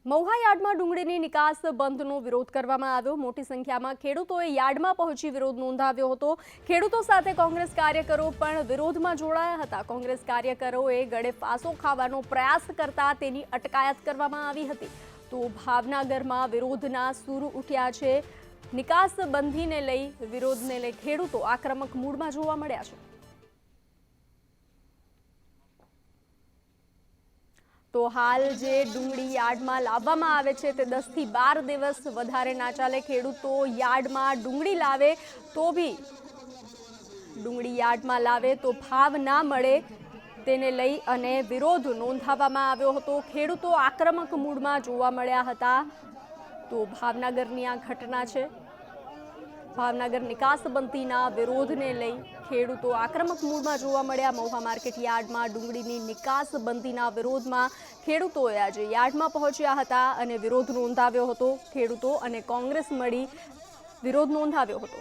મહુવા યાર્ડમાં ડુંગળીની નિકાસ બંધનો વિરોધ કરવામાં આવ્યો। મોટી સંખ્યામાં ખેડૂતોએ યાર્ડમાં પહોંચી વિરોધ નોંધાવ્યો હતો। ખેડૂતો સાથે કોંગ્રેસ કાર્યકરો પણ વિરોધમાં જોડાયા હતા। કોંગ્રેસ કાર્યકરોએ ગળે ફાંસો ખાવાનો પ્રયાસ કરતા તેની અટકાયત કરવામાં આવી હતી। તો ભાવનગરમાં વિરોધના સૂર ઉઠ્યા છે। નિકાસ બંધીને લઈ વિરોધને લઈ ખેડૂતો આક્રમક મૂડમાં જોવા મળ્યા છે। તો હાલ જે ડુંગળી યાર્ડમાં લાવવામાં આવે છે તે 10 થી 12 દિવસ વધારે ના ચાલે। ખેડૂતો યાર્ડમાં ડુંગળી લાવે તો બી ડુંગળી યાર્ડમાં લાવે તો ભાવ ના મળે તેને લઈ અને વિરોધ નોંધાવવામાં આવ્યો હતો। ખેડૂતો આક્રમક મૂડમાં જોવા મળ્યા હતા। તો ભાવનગરની આ ઘટના છે। ભાવનગર નિકાસબંધીના વિરોધને લઈ ખેડૂતો આક્રમક મૂડમાં જોવા મળ્યા। મહુવા માર્કેટ યાર્ડમાં ડુંગળીની નિકાસબંધીના વિરોધમાં ખેડૂતોએ આજે યાર્ડમાં પહોંચ્યા હતા અને વિરોધ નોંધાવ્યો હતો। ખેડૂતો અને કોંગ્રેસ મળી વિરોધ નોંધાવ્યો હતો।